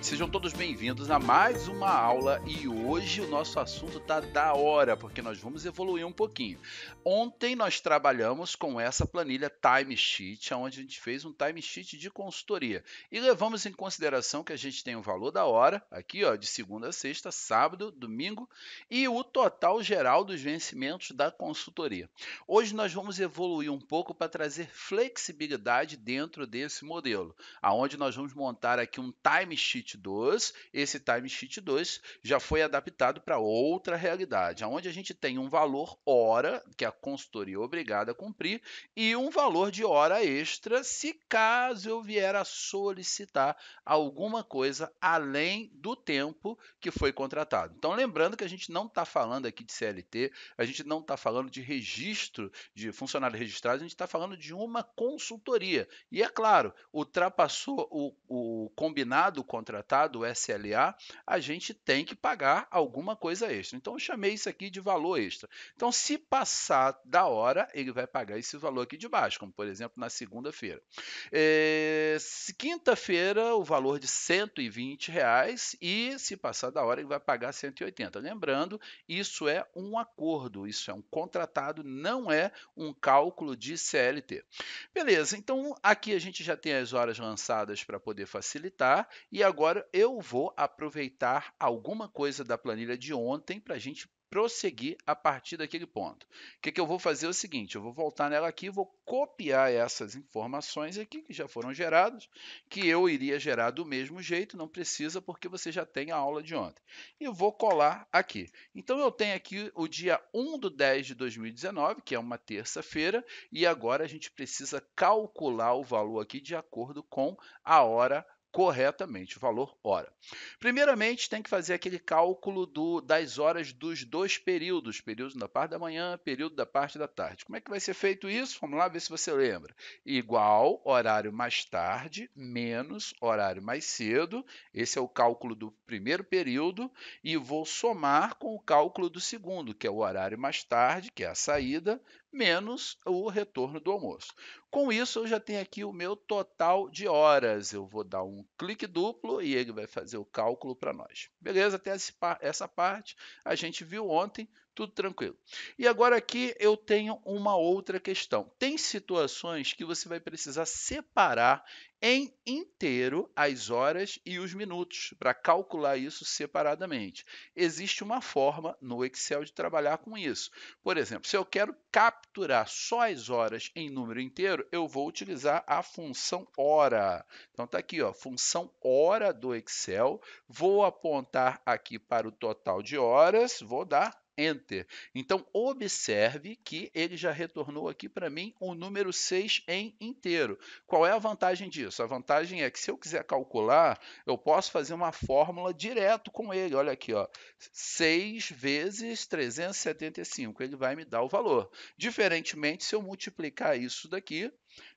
Sejam todos bem-vindos a mais uma aula e hoje o nosso assunto tá da hora, porque nós vamos evoluir um pouquinho. Ontem nós trabalhamos com essa planilha timesheet, onde a gente fez um timesheet de consultoria e levamos em consideração que a gente tem o valor da hora, aqui ó, de segunda a sexta, sábado, domingo e o total geral dos vencimentos da consultoria. Hoje nós vamos evoluir um pouco para trazer flexibilidade dentro desse modelo, aonde nós vamos montar aqui um timesheet 2. Esse timesheet 2 já foi adaptado para outra realidade, onde a gente tem um valor hora, que a consultoria é obrigada a cumprir, e um valor de hora extra, se caso eu vier a solicitar alguma coisa além do tempo que foi contratado. Então, lembrando que a gente não está falando aqui de CLT, a gente não está falando de registro de funcionário registrado, a gente está falando de uma consultoria. E é claro, ultrapassou o combinado contratado, o SLA, a gente tem que pagar alguma coisa extra. Então, eu chamei isso aqui de valor extra. Então, se passar da hora, ele vai pagar esse valor aqui de baixo, como por exemplo na segunda-feira. Quinta-feira, o valor de R$ 120 e se passar da hora, ele vai pagar 180. Lembrando, isso é um acordo, isso é um contratado, não é um cálculo de CLT. Beleza, então aqui a gente já tem as horas lançadas para poder facilitar e agora eu vou aproveitar alguma coisa da planilha de ontem para a gente prosseguir a partir daquele ponto. O que eu vou fazer é o seguinte, eu vou voltar nela aqui, vou copiar essas informações aqui que já foram geradas, que eu iria gerar do mesmo jeito, não precisa porque você já tem a aula de ontem. E vou colar aqui. Então eu tenho aqui o dia 1/10 de 2019, que é uma terça-feira, e agora a gente precisa calcular o valor aqui de acordo com a hora corretamente, o valor hora. Primeiramente, tem que fazer aquele cálculo das horas dos dois períodos, período da parte da manhã, período da parte da tarde. Como é que vai ser feito isso? Vamos lá ver se você lembra. Igual horário mais tarde menos horário mais cedo. Esse é o cálculo do primeiro período e vou somar com o cálculo do segundo, que é o horário mais tarde, que é a saída, menos o retorno do almoço. Com isso, eu já tenho aqui o meu total de horas. Eu vou dar um clique duplo e ele vai fazer o cálculo para nós. Beleza? Até essa parte a gente viu ontem, tudo tranquilo. E agora aqui eu tenho uma outra questão. Tem situações que você vai precisar separar em inteiro as horas e os minutos para calcular isso separadamente. Existe uma forma no Excel de trabalhar com isso. Por exemplo, se eu quero capturar só as horas em número inteiro, eu vou utilizar a função hora. Então está aqui, ó, função hora do Excel. Vou apontar aqui para o total de horas, vou dar Enter. Então, observe que ele já retornou aqui para mim o número 6 em inteiro. Qual é a vantagem disso? A vantagem é que se eu quiser calcular, eu posso fazer uma fórmula direto com ele. Olha aqui, ó, 6 vezes 375, ele vai me dar o valor. Diferentemente, se eu multiplicar isso daqui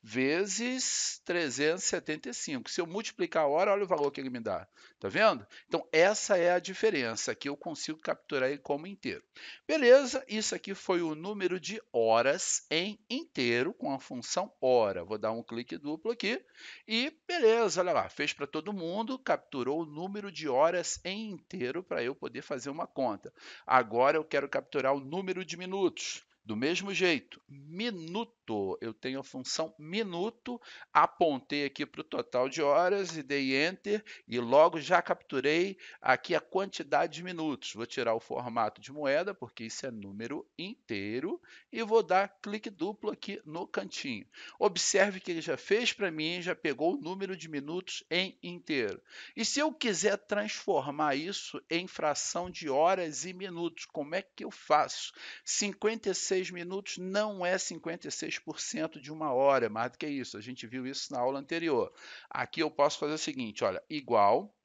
vezes 375. Se eu multiplicar a hora, olha o valor que ele me dá. Tá vendo? Então, essa é a diferença. Aqui eu consigo capturar ele como inteiro. Beleza, isso aqui foi o número de horas em inteiro com a função hora. Vou dar um clique duplo aqui e beleza, olha lá, fez para todo mundo, capturou o número de horas em inteiro para eu poder fazer uma conta. Agora eu quero capturar o número de minutos. Do mesmo jeito, minuto, eu tenho a função minuto, apontei aqui para o total de horas e dei Enter e logo já capturei aqui a quantidade de minutos. Vou tirar o formato de moeda, porque isso é número inteiro, e vou dar clique duplo aqui no cantinho. Observe que ele já fez para mim, já pegou o número de minutos em inteiro. E se eu quiser transformar isso em fração de horas e minutos, como é que eu faço? 56 minutos não é 56% de uma hora, é mais do que isso. A gente viu isso na aula anterior. Aqui eu posso fazer o seguinte, olha, igual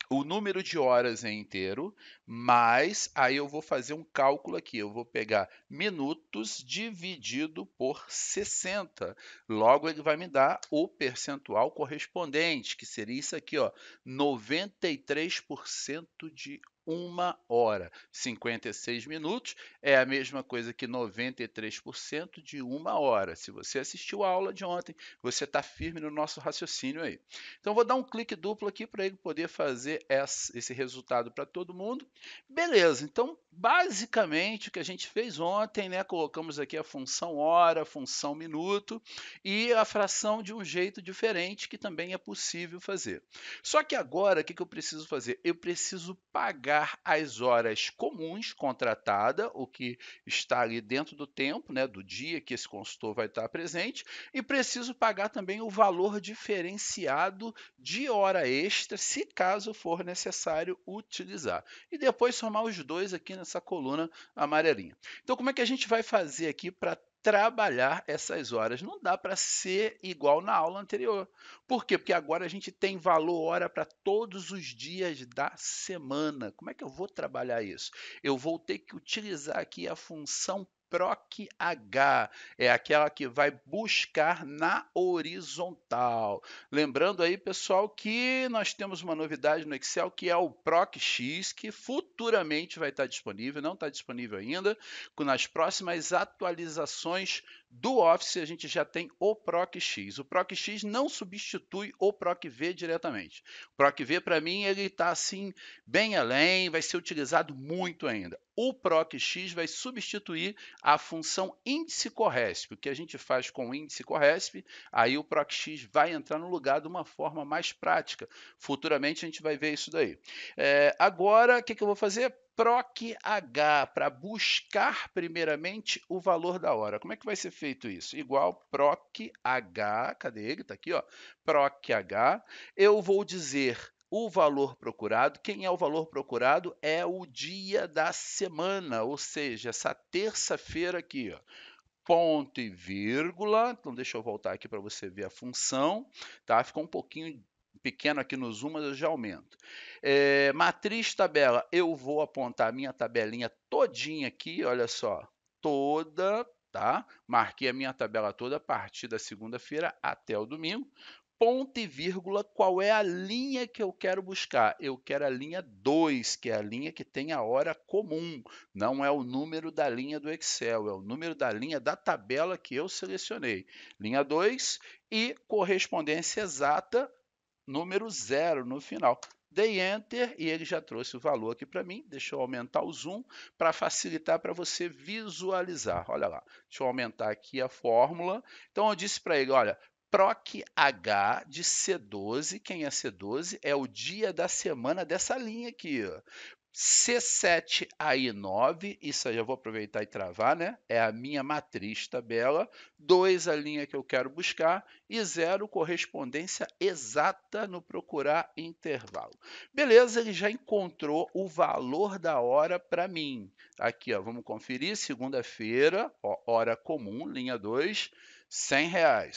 o número de horas em inteiro, mas aí eu vou fazer um cálculo aqui. Eu vou pegar minutos dividido por 60. Logo, ele vai me dar o percentual correspondente, que seria isso aqui, ó, 93% de 1 hora. 56 minutos é a mesma coisa que 93% de 1 hora. Se você assistiu a aula de ontem, você está firme no nosso raciocínio aí. Então, vou dar um clique duplo aqui para ele poder fazer esse resultado para todo mundo. Beleza, então, basicamente, o que a gente fez ontem, né? Colocamos aqui a função hora, a função minuto e a fração de um jeito diferente que também é possível fazer. Só que agora, o que eu preciso fazer? Eu preciso pagar as horas comuns contratada, o que está ali dentro do tempo, né, do dia que esse consultor vai estar presente, e preciso pagar também o valor diferenciado de hora extra, se caso for necessário utilizar. E depois somar os dois aqui nessa coluna amarelinha. Então, como é que a gente vai fazer aqui para trabalhar essas horas? Não dá para ser igual na aula anterior. Por quê? Porque agora a gente tem valor hora para todos os dias da semana. Como é que eu vou trabalhar isso? Eu vou ter que utilizar aqui a função PROC-H, é aquela que vai buscar na horizontal. Lembrando aí, pessoal, que nós temos uma novidade no Excel, que é o PROC-X, que futuramente vai estar disponível, não está disponível ainda. Nas próximas atualizações do Office, a gente já tem o PROC-X. O PROC-X não substitui o PROC-V diretamente. O PROC-V, para mim, ele está assim, bem além, vai ser utilizado muito ainda. O PROC-X vai substituir a função índice CORRESP. O que a gente faz com o índice CORRESP, aí o PROC-X vai entrar no lugar de uma forma mais prática. Futuramente a gente vai ver isso daí. Agora, o que eu vou fazer? PROC-H, para buscar primeiramente o valor da hora. Como é que vai ser feito isso? Igual PROC-H, cadê ele? Está aqui, ó. PROC-H. Eu vou dizer o valor procurado. Quem é o valor procurado? É o dia da semana, ou seja, essa terça-feira aqui, ó. Ponto e vírgula. Então, deixa eu voltar aqui para você ver a função. Tá? Ficou um pouquinho pequeno aqui no zoom, mas eu já aumento. Matriz tabela, eu vou apontar a minha tabelinha todinha aqui, olha só, toda, tá? Marquei a minha tabela toda a partir da segunda-feira até o domingo. Ponto e vírgula, qual é a linha que eu quero buscar? Eu quero a linha 2, que é a linha que tem a hora comum. Não é o número da linha do Excel, é o número da linha da tabela que eu selecionei. Linha 2 e correspondência exata, número 0 no final. Dei Enter e ele já trouxe o valor aqui para mim. Deixa eu aumentar o zoom para facilitar para você visualizar. Olha lá, deixa eu aumentar aqui a fórmula. Então, eu disse para ele, olha, PROC-H de C12, quem é C12? É o dia da semana dessa linha aqui, ó. C7 aí 9, isso aí eu vou aproveitar e travar, né? É a minha matriz tabela, 2 a linha que eu quero buscar e 0 correspondência exata no procurar intervalo. Beleza, ele já encontrou o valor da hora para mim. Aqui, ó, vamos conferir, segunda-feira, hora comum, linha 2, R$ 100.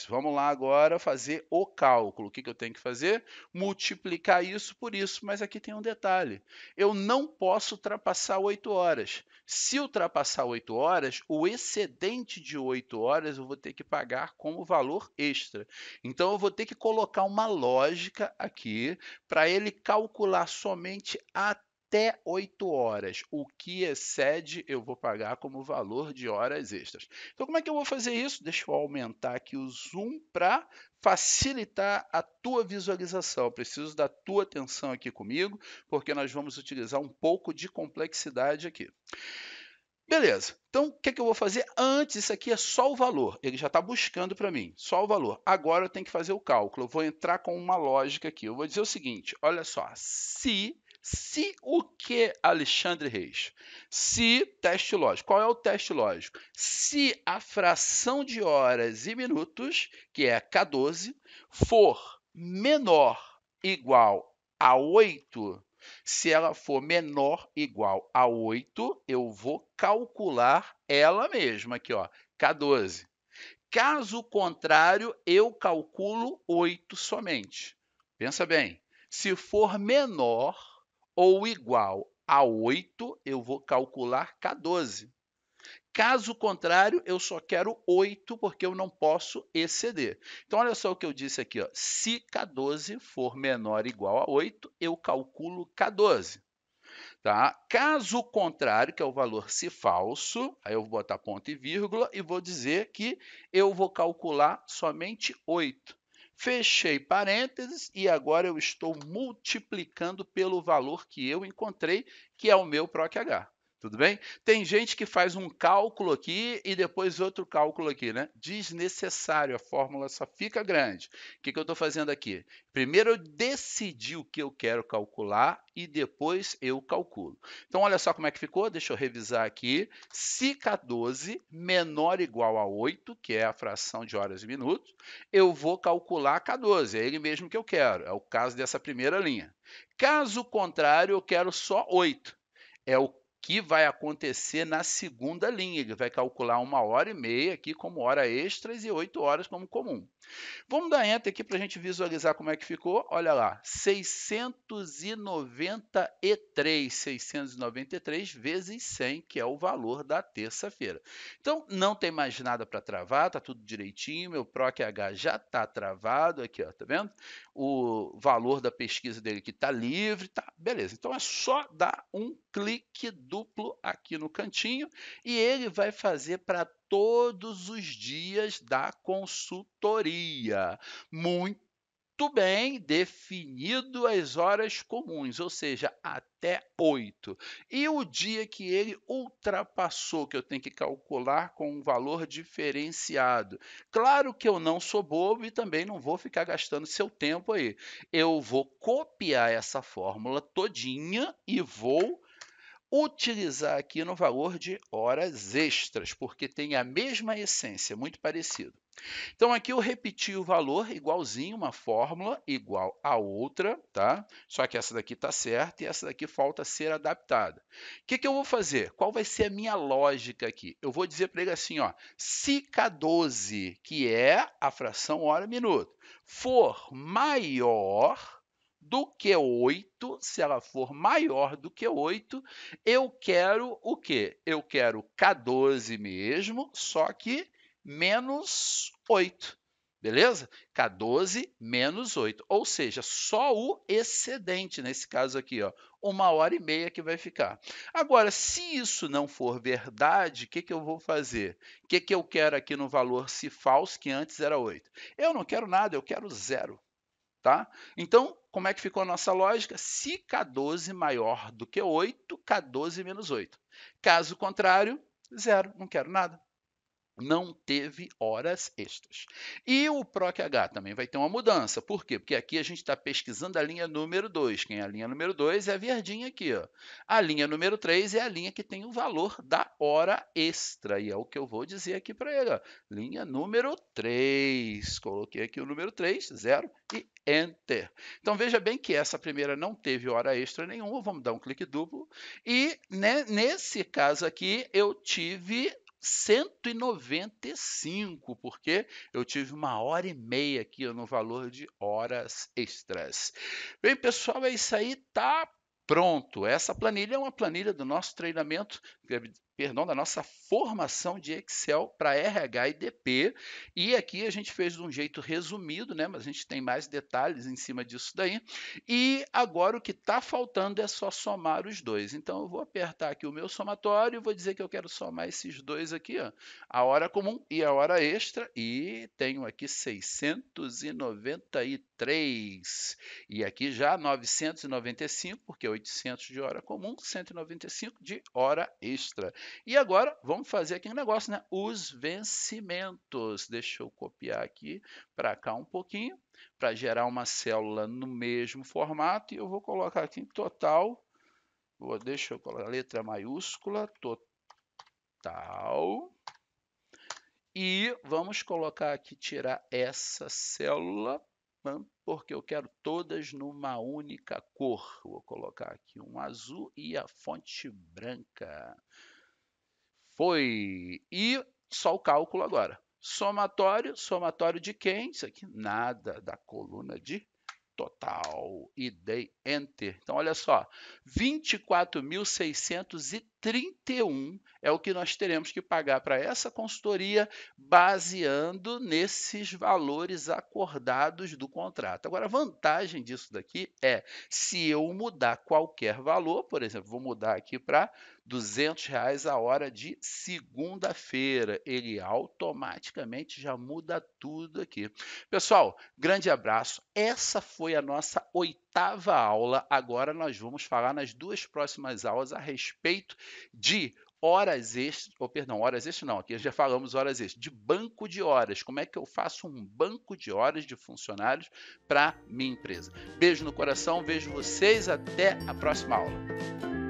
Vamos lá agora fazer o cálculo. O que eu tenho que fazer? Multiplicar isso por isso, mas aqui tem um detalhe. Eu não posso ultrapassar 8 horas. Se ultrapassar 8 horas, o excedente de 8 horas eu vou ter que pagar como valor extra. Então, eu vou ter que colocar uma lógica aqui para ele calcular somente até 8 horas. O que excede, eu vou pagar como valor de horas extras. Então, como é que eu vou fazer isso? Deixa eu aumentar aqui o zoom para facilitar a tua visualização. Preciso da tua atenção aqui comigo, porque nós vamos utilizar um pouco de complexidade aqui. Beleza, então o que eu vou fazer antes? Isso aqui é só o valor, ele já está buscando para mim, só o valor. Agora eu tenho que fazer o cálculo, eu vou entrar com uma lógica aqui. Eu vou dizer o seguinte, olha só, se o que, Alexandre Reis? Se, teste lógico. Qual é o teste lógico? Se a fração de horas e minutos, que é K12, for menor igual a 8, se ela for menor ou igual a 8, eu vou calcular ela mesma aqui, ó, K12. Caso contrário, eu calculo 8 somente. Pensa bem, se for menor ou igual a 8, eu vou calcular K12. Caso contrário, eu só quero 8, porque eu não posso exceder. Então, olha só o que eu disse aqui, ó. Se K12 for menor ou igual a 8, eu calculo K12. Tá? Caso contrário, que é o valor se falso, aí eu vou botar ponto e vírgula e vou dizer que eu vou calcular somente 8. Fechei parênteses e agora eu estou multiplicando pelo valor que eu encontrei, que é o meu PROC-H. Tudo bem? Tem gente que faz um cálculo aqui e depois outro cálculo aqui, né? Desnecessário, a fórmula só fica grande. O que eu estou fazendo aqui? Primeiro eu decidi o que eu quero calcular e depois eu calculo. Então, olha só como é que ficou, deixa eu revisar aqui. Se K12 menor ou igual a 8, que é a fração de horas e minutos, eu vou calcular K12, é ele mesmo que eu quero, é o caso dessa primeira linha. Caso contrário, eu quero só 8, é o que vai acontecer na segunda linha, ele vai calcular 1h30 aqui como hora extras e 8 horas como comum. Vamos dar Enter aqui para a gente visualizar como é que ficou. Olha lá, 693 vezes 100, que é o valor da terça-feira. Então, não tem mais nada para travar, está tudo direitinho, meu PROC-H já está travado, aqui, ó, tá vendo? O valor da pesquisa dele aqui está livre, tá? Beleza, então é só dar um clique duplo aqui no cantinho e ele vai fazer para todos os dias da consultoria. Muito bem definido as horas comuns, ou seja, até 8. E o dia que ele ultrapassou, que eu tenho que calcular com um valor diferenciado. Claro que eu não sou bobo e também não vou ficar gastando seu tempo aí. Eu vou copiar essa fórmula todinha e vou utilizar aqui no valor de horas extras, porque tem a mesma essência, muito parecido. Então, aqui eu repeti o valor igualzinho, uma fórmula igual a outra, tá? Só que essa daqui está certa e essa daqui falta ser adaptada. O que eu vou fazer? Qual vai ser a minha lógica aqui? Eu vou dizer para ele assim, ó, se K12, que é a fração hora-minuto, for maior do que 8, se ela for maior do que 8, eu quero o quê? Eu quero K12 mesmo, só que menos 8, beleza? K12 menos 8, ou seja, só o excedente, nesse caso aqui, ó, 1h30 que vai ficar. Agora, se isso não for verdade, o que eu vou fazer? O que eu quero aqui no valor se falso, que antes era 8? Eu não quero nada, eu quero 0. Tá? Então, como é que ficou a nossa lógica? Se K12 maior do que 8, K12 menos 8. Caso contrário, 0, não quero nada. Não teve horas extras. E o PROC-H também vai ter uma mudança. Por quê? Porque aqui a gente está pesquisando a linha número 2. Quem é a linha número 2 é a verdinha aqui. Ó. A linha número 3 é a linha que tem o valor da hora extra. E é o que eu vou dizer aqui para ele. Ó. Linha número 3. Coloquei aqui o número 3, 0 e Enter. Então, veja bem que essa primeira não teve hora extra nenhuma. Vamos dar um clique duplo. E né, nesse caso aqui, eu tive 195, porque eu tive 1h30 aqui no valor de horas extras. Bem, pessoal, é isso aí, tá pronto. Essa planilha é uma planilha do nosso treinamento, perdão, da nossa formação de Excel para RH e DP. E aqui a gente fez de um jeito resumido, né? Mas a gente tem mais detalhes em cima disso daí. E agora o que está faltando é só somar os dois. Então eu vou apertar aqui o meu somatório e vou dizer que eu quero somar esses dois aqui, ó, a hora comum e a hora extra, e tenho aqui 693. E aqui já 995, porque 800 de hora comum, 195 de hora extra. E agora vamos fazer aqui um negócio, né? Os vencimentos. Deixa eu copiar aqui para cá um pouquinho, para gerar uma célula no mesmo formato, e eu vou colocar aqui em total, deixa eu colocar a letra maiúscula, total, e vamos colocar aqui, tirar essa célula, porque eu quero todas numa única cor. Vou colocar aqui um azul e a fonte branca. Foi! E só o cálculo agora. Somatório, somatório de quem? Isso aqui, nada, da coluna de total e dei Enter. Então, olha só, 24.631 é o que nós teremos que pagar para essa consultoria, baseando nesses valores acordados do contrato. Agora, a vantagem disso daqui é, se eu mudar qualquer valor, por exemplo, vou mudar aqui para R$ 200 a hora de segunda-feira, ele automaticamente já muda tudo aqui. Pessoal, grande abraço. Essa foi a nossa 8ª aula. Agora nós vamos falar nas 2 próximas aulas a respeito de horas extras, horas extras não, aqui já falamos horas extras, de banco de horas. Como é que eu faço um banco de horas de funcionários para minha empresa? Beijo no coração, vejo vocês até a próxima aula.